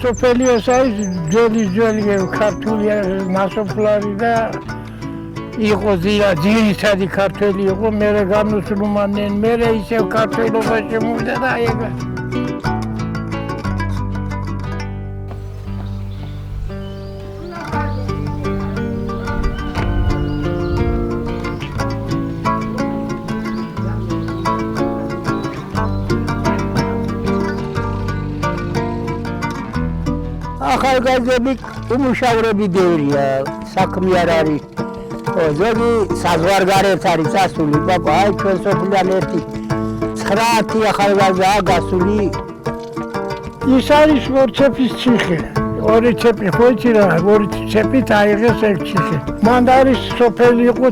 სოფელი ეს არის ძველი ქართული ნასოფლარი და იყო ძირითადი ქართველი იყო, მერე გამოსულმანდნენ, მერე ისევ ქართველობაში მოვიდა და აიგა. ახალგაზრდები უმუშავრები ბევრია, საქმე არ არის. ზოგი საზღვარგარეთ არის წასული, პაპა, აი ჩვენ სოფლიდან ერთი 9 ახალგაზრდაა გასული. ის არის ორჩეფის ციხე. ორი ჩეპი ხო იცი რა, ორი ჩეპით აიღეს ერთ ციხე. მან არის სოფელი იყო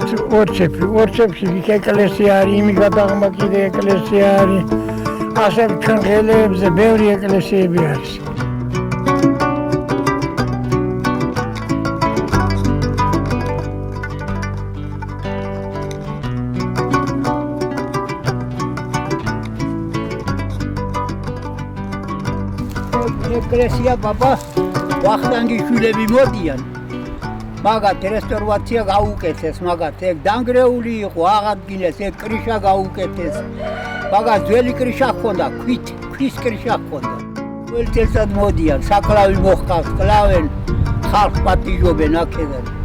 ორჩეფში ეკლესია არის, იმი გადაღმა კიდე ეკლესია არის. ასე ჩვენ ღელეებზე ბევრი ეკლესიები არის. ეკლესია პაპა ვახტანგიშვილები მოდიან. მაგათ რესტავრაცია გაუკეთეს, მაგათ ეგ დანგრეული იყო, აღადგინეს, ეგ კრიშა გაუკეთეს. მაგათ ძველი კრიშა ჰქონდა, ქვის კრიშა ჰქონდა. ყველთელსად მოდიან, საკლავი მოხდავს, კლავენ, ხალხს პატიჟობენ აქედან.